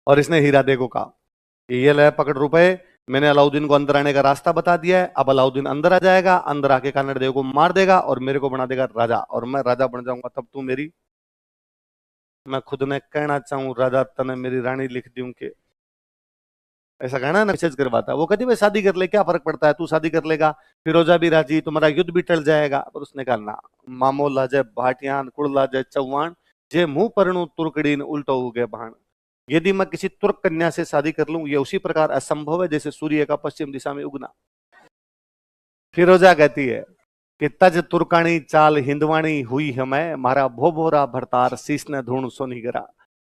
और इसने हीरादे को कहा कि ये ले पकड़ रुपए, मैंने अलाउद्दीन को अंदर आने का रास्ता बता दिया है, अब अलाउद्दीन अंदर आ जाएगा, अंदर आके कानड़ देव को मार देगा और मेरे को बना देगा राजा, और मैं राजा बन जाऊंगा, तब तू मेरी, मैं खुद ने कहना चाहूं राजा तने मेरी रानी लिख दूं के, ऐसा कहना ना मैसेज करवाता। वो कहती भाई शादी कर ले, क्या फर्क पड़ता है, तू शादी कर लेगा, फिरोजा भी राजी, तुम्हारा युद्ध भी टल जाएगा। पर उसने कहा ना, मामो लाजे भाटियान कुड़ लाजे चौहान, जे मुंह परणु तुर्कड़ीन उल्टो उगे भाण। यदि मैं किसी तुर्क कन्या से शादी कर लूं, ये उसी प्रकार असंभव है जैसे सूर्य का पश्चिम दिशा में उगना। फिरोजा कहती है कि तज तुर्काणी चाल हिंदवाणी हुई हमें, मारा भोभोरा भरतार शीश ने धूण सोनी गरा।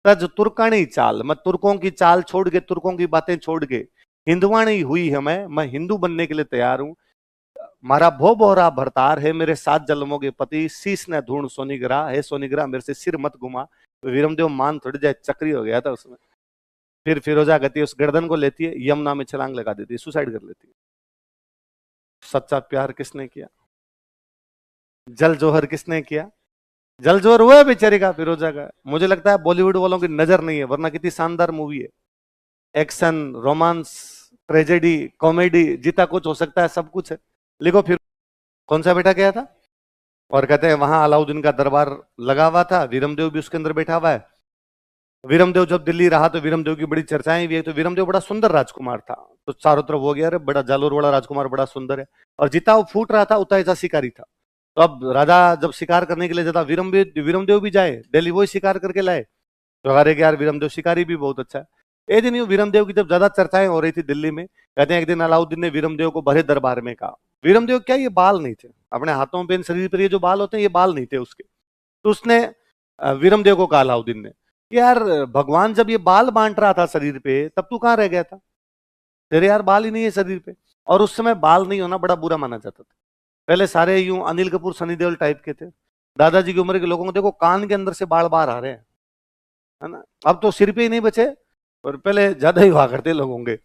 तज तुर्काणी चाल, मैं तुर्कों की चाल छोड़ के, तुर्कों की बातें छोड़ के, हिंदवाणी हुई हमें, मैं हिंदू बनने के लिए तैयार हूं। मारा भो बोहरा भरतार है, मेरे 7 जन्मों के पति, शीश ने धूण सोनीग्रा है, सोनीग्रा मेरे से सिर मत घुमा। वीरमदेव मान थोड़ी जाए चक्री हो गया था उसमें। फिर फिरोजा गति उस गर्दन को लेती है, यमुना में छलांग लगा देती है, सुसाइड कर लेती है। सच्चा प्यार किसने किया, जल जोहर किसने किया, जल जोहर हुआ है बेचारी का, फिरोजा का। मुझे लगता है बॉलीवुड वालों की नजर नहीं है, वरना कितनी शानदार मूवी है। एक्शन, रोमांस, ट्रेजेडी, कॉमेडी, जितना कुछ हो सकता है सब कुछ है। लिखो फिर कौन सा बेटा गया था, और कहते हैं वहां अलाउद्दीन का दरबार लगा हुआ था, वीरमदेव भी उसके अंदर बैठा हुआ है। वीरमदेव जब दिल्ली रहा तो वीरमदेव की बड़ी चर्चाएं भी है। तो वीरमदेव बड़ा सुंदर राजकुमार था, तो चारों तरफ हो गया, अरे बड़ा जालोर वाला राजकुमार बड़ा सुंदर है। और जितना वो फूट रहा था उतना ऐसा शिकारी था। तो अब राजा जब शिकार करने के लिए जाता, वीरमदेव भी जाए, डेली वही शिकार करके लाए। तो अरे यार वीरमदेव शिकारी भी बहुत अच्छा है। एक दिन यूं वीरमदेव की जब ज्यादा चर्चाएं हो रही थी दिल्ली में, कहते हैं एक दिन अलाउद्दीन ने वीरमदेव को भरे दरबार में कहा, वीरमदेव क्या ये बाल नहीं थे अपने हाथों पे, शरीर पर ये जो बाल होते हैं ये बाल नहीं थे उसके। तो उसने वीरमदेव को कहा अलाउद्दीन ने कि यार भगवान जब ये बाल बांट रहा था शरीर पे, तब तू कहाँ रह गया था, तेरे यार बाल ही नहीं है शरीर पे। और उस समय बाल नहीं होना बड़ा बुरा माना जाता था। पहले सारे यूं अनिल कपूर सनी देओल टाइप के थे। दादाजी की उम्र के लोगों को देखो कान के अंदर से बाल बाहर आ रहे हैं, है ना। अब तो सिर पे ही नहीं बचे, और पहले ज्यादा ही हुआ करते लोग होंगे।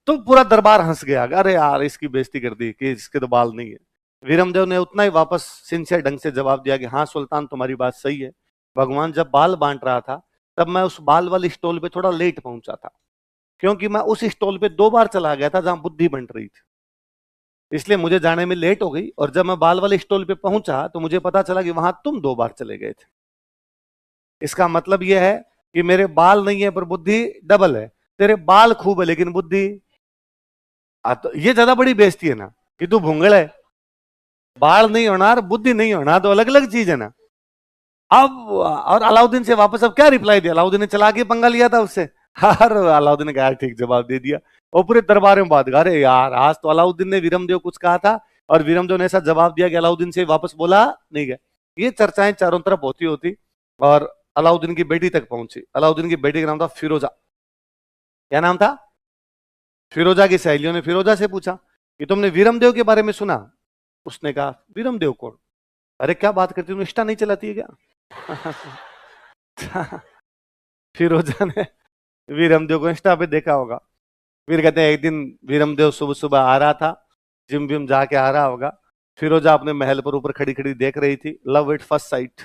तो पूरा दरबार हंस गया, अरे यार इसकी बेइज्जती कर दी कि इसके तो बाल नहीं है। वीरमदेव ने उतना ही वापस सिंसियर ढंग से जवाब दिया कि हाँ सुल्तान तुम्हारी बात सही है, भगवान जब बाल बांट रहा था तब मैं उस बाल वाली स्टॉल पे थोड़ा लेट पहुंचा था, क्योंकि मैं उस स्टॉल पे 2 बार चला गया था जहां बुद्धि बंट रही थी, इसलिए मुझे जाने में लेट हो गई। और जब मैं बाल वाले स्टॉल पे पहुंचा तो मुझे पता चला कि वहां तुम 2 बार चले गए थे। इसका मतलब यह है कि मेरे बाल नहीं है पर बुद्धि डबल है, तेरे बाल खूब है लेकिन बुद्धि। तो ये ज्यादा बड़ी बेइज्जती है ना कि तू भूंगल है, बाल नहीं होना और बुद्धि नहीं होना तो अलग अलग चीज है ना। अब और अलाउद्दीन से वापस अब क्या रिप्लाई दिया, अलाउद्दीन ने चला के पंगा लिया था उससे। हर अलाउद्दीन ने कहा ठीक जवाब दे दिया, और पूरे दरबार में बात गा रहे यार आज तो अलाउद्दीन ने वीरमदेव कुछ कहा था और वीरमदेव ने ऐसा जवाब दिया कि अलाउद्दीन से वापस बोला नहीं गया। ये चर्चाएं चारों तरफ होती होती और अलाउद्दीन की बेटी तक पहुंची। अलाउद्दीन की बेटी का नाम था फिरोजा। क्या नाम था, फिरोजा की सहेलियों ने फिरोजा से पूछा कि तुमने वीरमदेव के बारे में सुना। उसने कहा वीरमदेव कौन, अरे क्या बात करती, तुम इंस्टा नहीं चलाती है क्या। फिरोजा ने वीरमदेव को इंस्टा पे देखा होगा। फिर कहते हैं एक दिन वीरमदेव सुबह सुबह आ रहा था, जिम विम जाके आ रहा होगा। फिरोजा अपने महल पर ऊपर खड़ी खड़ी देख रही थी, लव एट फर्स्ट साइट।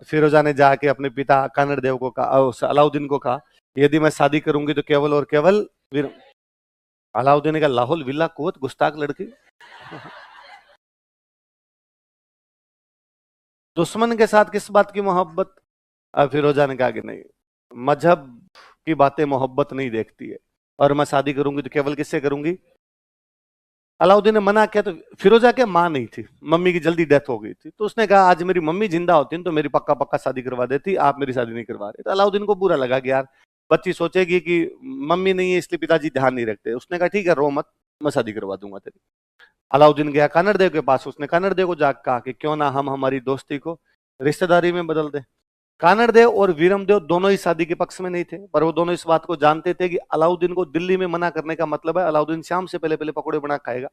फिरोजा ने जाके अपने पिता कानड़ देव को कहा, अलाउद्दीन को कहा यदि मैं शादी करूंगी तो केवल और केवल वीर। अलाउद्दीन ने कहा लाहौल विला कुवत गुस्ताख लड़की। दुश्मन के साथ किस बात की मोहब्बत। फिरोजा ने कहा कि नहीं, मजहब की बातें मोहब्बत नहीं देखती है, और मैं शादी करूंगी तो केवल किससे करूंगी। अलाउद्दीन ने मना किया। तो फिरोजा के माँ नहीं थी, मम्मी की जल्दी डेथ हो गई थी, तो उसने कहा आज मेरी मम्मी जिंदा होती तो मेरी पक्का पक्का शादी करवा देती, आप मेरी शादी नहीं करवा रहे। तो अलाउद्दीन को बुरा लगा कि यार बच्ची सोचेगी कि मम्मी नहीं है इसलिए पिताजी ध्यान नहीं रखते। उसने कहा ठीक है रो मत, मैं शादी करवा दूंगा तेरी। अलाउद्दीन गया कानड़ देव के पास, उसने कानड़ देव को जाकर कहा कि क्यों ना हम हमारी दोस्ती को रिश्तेदारी में बदल दें। कानड़ देव और वीरमदेव दोनों ही शादी के पक्ष में नहीं थे, पर वो दोनों इस बात को जानते थे कि अलाउद्दीन को दिल्ली में मना करने का मतलब है अलाउद्दीन शाम से पहले पहले पकौड़े बना खाएगा।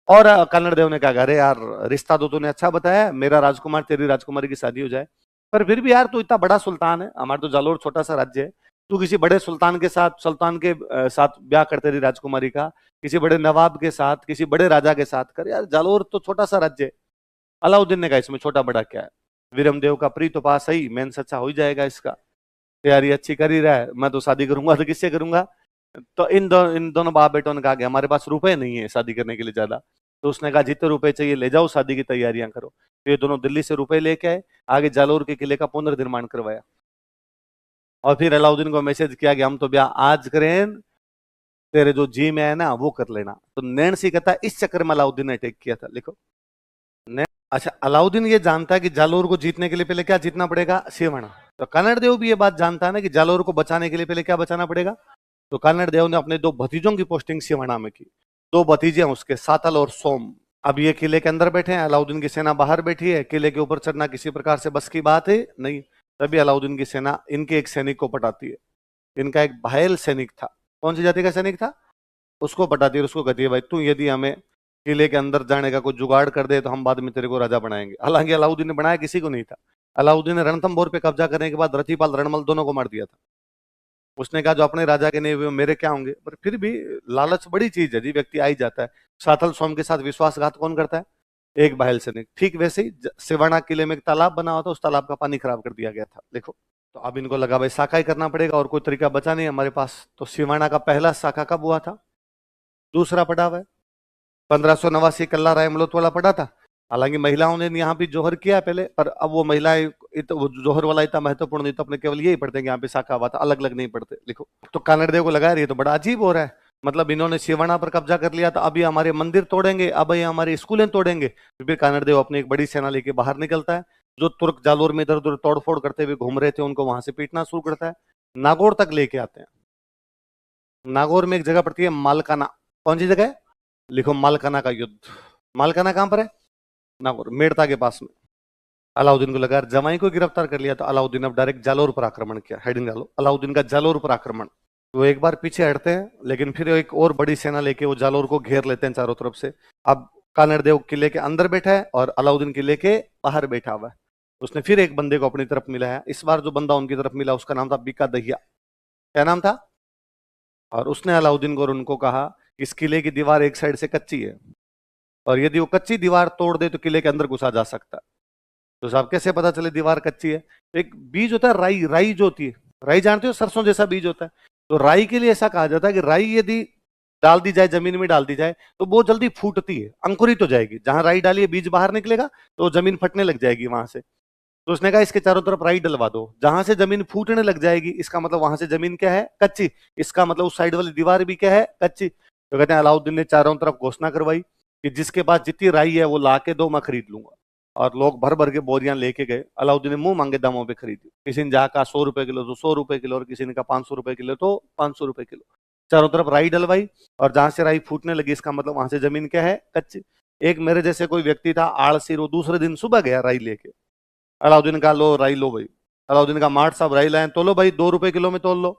और कन्नड़ देव ने कहा अरे यार रिश्ता तो तूने अच्छा बताया, मेरा राजकुमार तेरी राजकुमारी की शादी हो जाए। पर फिर भी यार तू इतना बड़ा सुल्तान है, हमारा तो जालोर छोटा सा राज्य है, तू किसी बड़े सुल्तान के साथ साथ ब्याह कर तेरी राजकुमारी का, किसी बड़े नवाब के साथ, किसी बड़े राजा के साथ कर, यार जालोर तो छोटा सा राज्य है। अलाउद्दीन ने कहा इसमें छोटा बड़ा क्या है, वीरमदेव का प्रीत तो पास ही मेन सच्चा हो ही जाएगा इसका। तैयारी अच्छी कर ही रहा है, मैं तो शादी करूंगा तो किससे करूंगा। तो इन दोनों बाप बेटों ने कहा कि हमारे पास रुपए नहीं है शादी करने के लिए ज्यादा। तो उसने कहा जितने रुपए चाहिए ले जाओ, शादी की तैयारियां करो। तो ये दोनों दिल्ली से रुपए लेके आए, आगे जालोर के किले का पुनर्निर्माण करवाया। और फिर अलाउद्दीन को मैसेज किया कि हम तो ब्याह आज करें, तेरे जो जी में है ना वो कर लेना। तो नैन्सी कहता है इस चक्कर में अलाउद्दीन ने अटैक किया था, लिखो। अच्छा, अलाउद्दीन ये जानता है कि जालोर को जीतने के लिए पहले क्या जीतना पड़ेगा, सिवना। तो कन्नड़ देव भी ये बात जानता है ना कि जालोर को बचाने के लिए पहले क्या बचाना पड़ेगा। तो कन्नड़ देव ने अपने दो भतीजों की पोस्टिंग सिवना में की। दो भतीजे हैं उसके, सातल और सोम। अब ये किले के अंदर बैठे हैं, अलाउद्दीन की सेना बाहर बैठी है। किले के ऊपर चढ़ना किसी प्रकार से बस की बात है नहीं। तभी अलाउद्दीन की सेना इनके एक सैनिक को पटाती है। इनका एक घायल सैनिक था, कौन सी जाति का सैनिक था, उसको पटाती है। उसको कहती है भाई तू यदि हमें किले के अंदर जाने का कोई जुगाड़ कर दे तो हम बाद में तेरे को राजा बनाएंगे। हालांकि अलाउद्दीन ने बनाया किसी को नहीं था। अलाउद्दीन ने रणथंभौर पे कब्जा करने के बाद रतिपाल रणमल दोनों को मार दिया था। उसने कहा जो अपने राजा के नहीं हुए मेरे क्या होंगे। पर फिर भी लालच बड़ी चीज है जी, व्यक्ति आ ही जाता है। साथल सोम के साथ विश्वासघात कौन करता है, एक बहाल सैनिक। ठीक वैसे ही सिवाना किले में एक तालाब बना हुआ था, उस तालाब का पानी खराब कर दिया गया था, देखो। तो अब इनको लगा भाई शाखा ही करना पड़ेगा, और कोई तरीका बचा नहीं हमारे पास। तो सिवाना का पहला शाखा कब हुआ था, दूसरा पड़ा हुआ है 1589 कल्ला राय मलोत वाला पड़ा था। हालांकि महिलाओं ने यहाँ भी जोहर किया पहले, पर अब वो महिलाएं वो जोहर वाला इतना महत्वपूर्ण नहीं, तो अपने केवल यही पढ़ते हैं कि यहाँ पे शाखा हुआ था, अलग अलग नहीं पढ़ते, लिखो। तो कानड़ देव को लगा रही है तो बड़ा अजीब हो रहा है। मतलब इन्होंने सिवाना पर कब्जा कर लिया, तो अभी हमारे मंदिर तोड़ेंगे, अब ये हमारे स्कूलें तोड़ेंगे। फिर कानड़ देव अपनी एक बड़ी सेना लेके बाहर निकलता है। जो तुर्क जालोर में इधर उधर तोड़फोड़ करते हुए घूम रहे थे उनको वहां से पीटना शुरू करता है। नागौर तक लेके आते हैं। नागौर में एक जगह पड़ती है मालकाना, कौन सी जगह है, लिखो मालकाना का युद्ध। मालकाना कहां पर है, नागौर मेड़ता के पास में। अलाउद्दीन को लगा जमाई को गिरफ्तार कर लिया, तो अलाउद्दीन अब डायरेक्ट जालोर पर आक्रमण किया। हेडिंग डालो, अलाउद्दीन का जालोर पर आक्रमण। वो एक बार पीछे हटते हैं, लेकिन फिर एक और बड़ी सेना लेके वो जालोर को घेर लेते हैं चारों तरफ से। अब कानड़ देव किले के अंदर बैठा है और अलाउद्दीन किले के बाहर बैठा हुआ है। उसने फिर एक बंदे को अपनी तरफ मिला है। इस बार जो बंदा उनकी तरफ मिला उसका नाम था बीका दहिया। क्या नाम था, और उसने अलाउद्दीन को और उनको कहा इस किले की दीवार एक साइड से कच्ची है, और यदि वो कच्ची दीवार तोड़ दे तो किले के अंदर घुसा जा सकता है। तो साहब कैसे पता चले दीवार कच्ची है, एक बीज होता है राई, राई जो होती है, राई जानते हो, सरसों जैसा बीज होता है। तो राई के लिए ऐसा कहा जाता है कि राई यदि डाल दी जाए, जमीन में डाल दी जाए, तो वो जल्दी फूटती है, अंकुरित हो जाएगी। जहां राई डालिए बीज बाहर निकलेगा तो जमीन फटने लग जाएगी वहां से। तो उसने कहा इसके चारों तरफ राई डलवा दो, जहां से जमीन फूटने लग जाएगी इसका मतलब वहां से जमीन क्या है, कच्ची। इसका मतलब उस साइड वाली दीवार भी क्या है, कच्ची। तो कहते हैं अलाउद्दीन ने चारों तरफ घोषणा करवाई कि जिसके पास जितनी राई है वो ला के दो, मैं खरीद लूंगा। और लोग भर भर के बोरियां लेके गए। अलाउद्दीन ने मुंह मांगे दामों पे खरीदी। किसी ने जहाँ कहा 100 रुपए किलो तो 100 रुपए किलो, और किसी ने कहा 500 रुपए किलो तो 500 रुपए किलो। चारों तरफ राई डलवाई, और जहां से राई फूटने लगी इसका मतलब वहां से जमीन क्या है, कच्ची। एक मेरे जैसे कोई व्यक्ति था आलसी, वो दूसरे दिन सुबह गया राई लेके। अलाउद्दीन का लो राई लो भाई। अलाउद्दीन का मार्ट साहब राई लाए, तोलो भाई 2 रुपए किलो में तोल लो।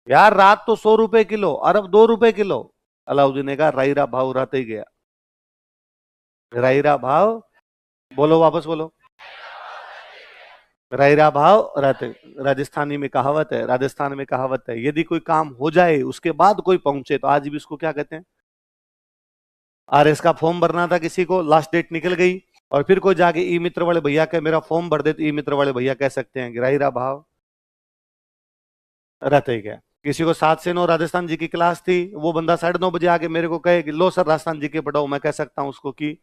यार रात तो 100 रुपए किलो, अरब 2 रुपए किलो। अलाउद्दीन ने कहा राईरा भाव रहते ही गया, राईरा भाव, बोलो वापस बोलो, रायरा भाव रहते। राजस्थानी में कहावत है, राजस्थान में कहावत है, यदि कोई काम हो जाए उसके बाद कोई पहुंचे तो आज भी उसको क्या कहते हैं। आरएस का फॉर्म भरना था किसी को, लास्ट डेट निकल गई, और फिर कोई जाके ई मित्र वाले भैया के मेरा फॉर्म भर दे, तो ई मित्र वाले भैया कह सकते हैं रायरा भाव रहते ही गया। किसी को 7 से 9 राजस्थान जी की क्लास थी, वो बंदा 9:30 बजे आके मेरे को कहे कि लो सर राजस्थान जी के पढ़ाओ, मैं कह सकता हूं उसको कि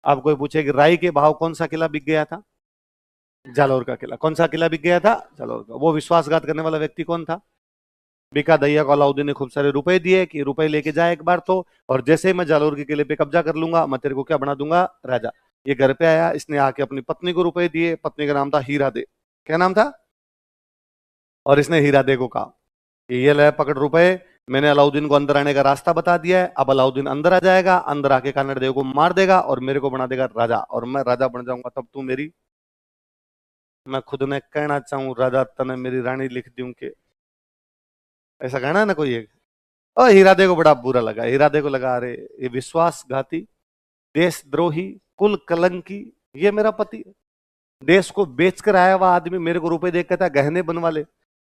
अब कोई पूछे कि राई के भाव कौन सा किला बिक गया था, जालौर का किला। कौन सा किला बिक गया था, जालौर का। वो विश्वासघात करने वाला व्यक्ति कौन था, बीका दैया को अलाउद्दीन ने खूब सारे रुपए दिए कि रुपए लेके जाए एक बार तो, और जैसे ही मैं जालौर के किले पे कब्जा कर लूंगा मैं तेरे को क्या बना दूंगा, राजा। ये घर पे आया, इसने आके अपनी पत्नी को रुपए दिए, पत्नी का नाम था हीरा दे। क्या नाम था, और इसने हीरा दे को कहा कि ये ले पकड़ रुपए, मैंने अलाउद्दीन को अंदर आने का रास्ता बता दिया है, अब अलाउद्दीन अंदर आ जाएगा, अंदर आके कानड़ देव को मार देगा और मेरे को बना देगा राजा, और मैं राजा बन जाऊंगा, तब तू मेरी, मैं खुद ने कहना चाहूं राजा तने मेरी रानी लिख दूं के, ऐसा कहना है ना कोई एक। और हीरादे को बड़ा बुरा लगा। हीरादे को लगा अरे ये विश्वासघाती, देशद्रोही, कुल कलंकी, ये मेरा पति है। देश को बेचकर आया हुआ आदमी मेरे को रुपए दे के कहता गहने बनवा ले।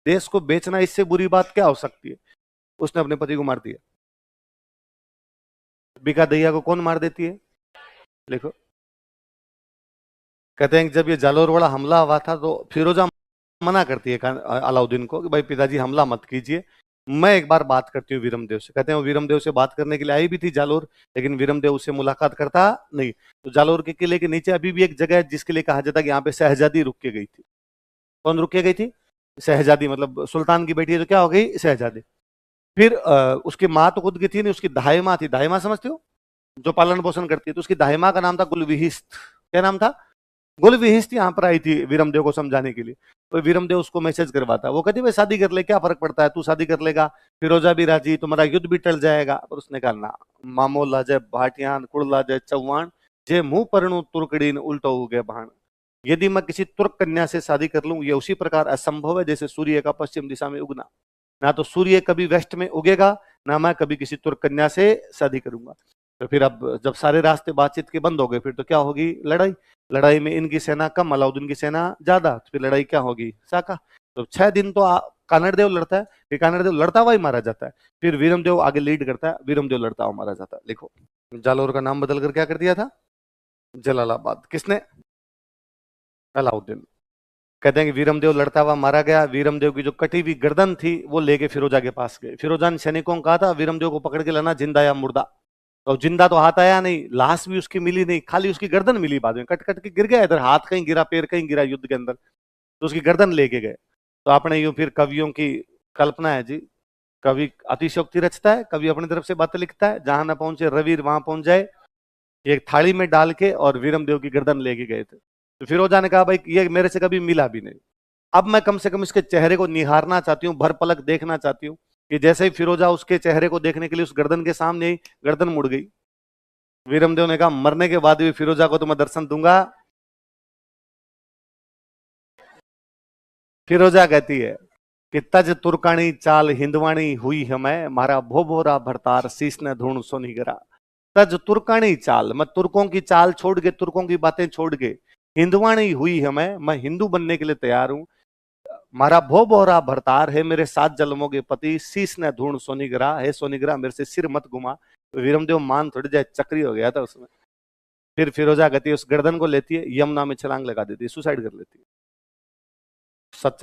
देश को बेचना इससे बुरी बात क्या हो सकती है। उसने अपने पति को मार दिया। बीका दैया को कौन मार देती है, देखो। कहते हैं कि जब ये जालोर वाला हमला हुआ था तो फिरोजा मना करती है अलाउद्दीन को कि भाई पिताजी हमला मत कीजिए, मैं एक बार बात करती हूँ वीरमदेव से। कहते हैं वो वीरमदेव से बात करने के लिए आई भी थी जालोर, लेकिन वीरमदेव उससे मुलाकात करता नहीं। तो जालोर के किले के नीचे अभी भी एक जगह है जिसके लिए कहा जाता है कि यहाँ पे शहजादी रुक के गई थी। कौन रुक के गई थी? शहजादी, मतलब सुल्तान की बेटी है तो क्या हो गई? शहजादी। फिर उसकी माँ तो खुद की थी नहीं, उसकी दाई माँ थी। दाई माँ समझते हो? जो पालन पोषण करती है। तो उसकी दाई माँ का नाम था गुलविहिस्त। क्या नाम था? गुलविहिस्त यहाँ पर आई थी वीरमदेव को समझाने के लिए। तो वीरमदेव उसको मैसेज करवाता, वो कहती भाई शादी कर ले, क्या फर्क पड़ता है, तू शादी कर लेगा, फिरोजा भी राजी, तुम्हारा युद्ध भी टल जाएगा। पर उसने कहा ना, मामो लाजे भाटियान कुड़ लाजे चौहान, जे मुंह परणु तुर्कड़ीन उल्टो उगे भाण। यदि मैं किसी तुर्क कन्या से शादी कर लूं, ये उसी प्रकार असंभव है जैसे सूर्य का पश्चिम दिशा में उगना। ना तो सूर्य कभी वेस्ट में उगेगा, ना मैं कभी किसी तुर्क कन्या से शादी करूंगा। तो फिर अब जब सारे रास्ते बातचीत के बंद हो गए, फिर तो क्या होगी? लड़ाई। लड़ाई में इनकी सेना कम, अलाउद्दीन की सेना ज्यादा, तो फिर लड़ाई क्या होगी? साका। तो 6 दिन तो कानड़देव लड़ता है, फिर कानड़देव लड़ता हुआ ही मारा जाता है। फिर वीरमदेव आगे लीड करता है, वीरमदेव लड़ता हुआ मारा जाता है। लिखो, जालोर का नाम बदलकर क्या कर दिया था? जलालाबाद। किसने? अलाउद्दीन। कहते हैं कि वीरमदेव लड़ता हुआ मारा गया। वीरमदेव की जो कटी हुई गर्दन थी वो लेके फिरोजा के पास गए। फिरोजा ने सैनिकों को कहा था वीरमदेव को पकड़ के लाना, जिंदा या मुर्दा। तो जिंदा तो हाथ आया नहीं, लाश भी उसकी मिली नहीं, खाली उसकी गर्दन मिली। बाद में कट कट के गिर गया, इधर हाथ कहीं गिरा, पैर कहीं गिरा युद्ध के अंदर, तो उसकी गर्दन लेके गए। तो आपने यूं फिर कवियों की कल्पना है जी, कवि अतिशयोक्ति रचता है, कवि अपनी तरफ से बातें लिखता है, जहां ना पहुंचे रवीर वहां पहुंच जाए। एक थाली में डाल के और वीरमदेव की गर्दन लेके गए थे। तो फिरोजा ने कहा भाई ये मेरे से कभी मिला भी नहीं, अब मैं कम से कम इसके चेहरे को निहारना चाहती हूँ, भर पलक देखना चाहती हूँ। कि जैसे ही फिरोजा उसके चेहरे को देखने के लिए उस गर्दन के सामने ही गर्दन मुड़ गई। वीरमदेव ने कहा मरने के बाद भी फिरोजा को तो मैं दर्शन दूंगा। फिरोजा कहती है कि तज तुर्कानी चाल हिंदवाणी हुई हमें, मारा भोभोरा भरतार शीश न धूण सोनी गिरा। तज तुर्कानी चाल, मैं तुर्कों की चाल छोड़ के, तुर्कों की बातें छोड़ के, हिंदवाणी हुई हमें, मैं हिंदू बनने के लिए तैयार हूं। मारा भो बोहरा भरतार है, मेरे 7 जन्मों के पति, शीश न धूण सोनीग्रा है, सोनीग्रा मेरे से सिर मत घुमा। वीरमदेव मान थोड़ी जाए चक्री हो गया था उसमें। फिर फिरोजा गति उस गर्दन को लेती है, यमुना में छलांग लगा देती है, सुसाइड कर लेती है। सच्चा